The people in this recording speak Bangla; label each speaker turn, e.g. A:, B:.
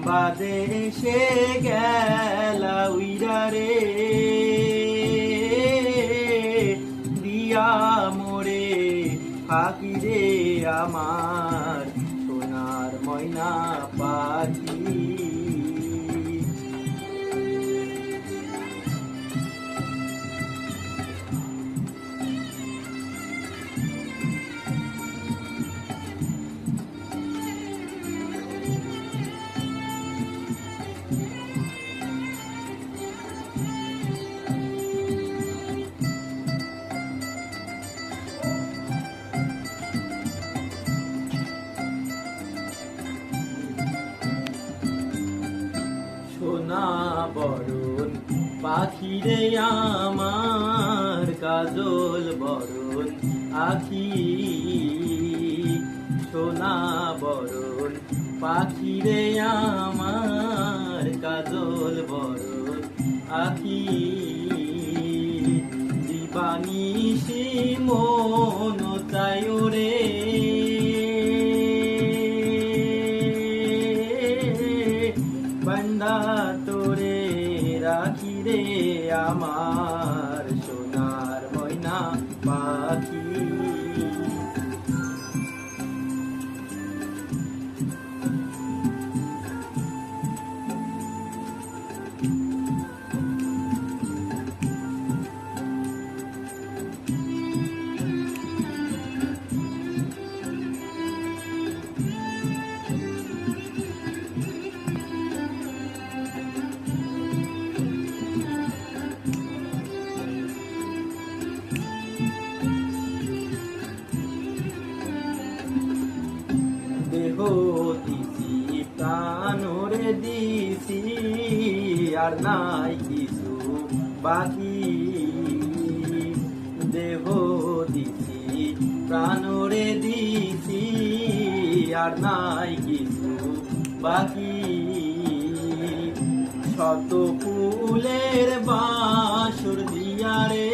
A: বাদেশে গেলা উইরা রে দিয়া মোরে ফাঁকি রে আমার সোনার ময়না পাখি। সোনা বরণ পাখিরে আমার কাজল বরণ আখি। সোনা বরণ পাখিরে আমার কাজল বরণ আখি। দিবানিশি মন চাই রে বান্দা তোরে রাখি রে আমার সোনার ময়না পাখি। দেহ দিছি প্রাণরে দিছি আর নাই কিছু বাকি। দেহ দিছি প্রাণরে দিছি আর নাই কিছু বাকি। শত ফুলের বাসর দিয়া রে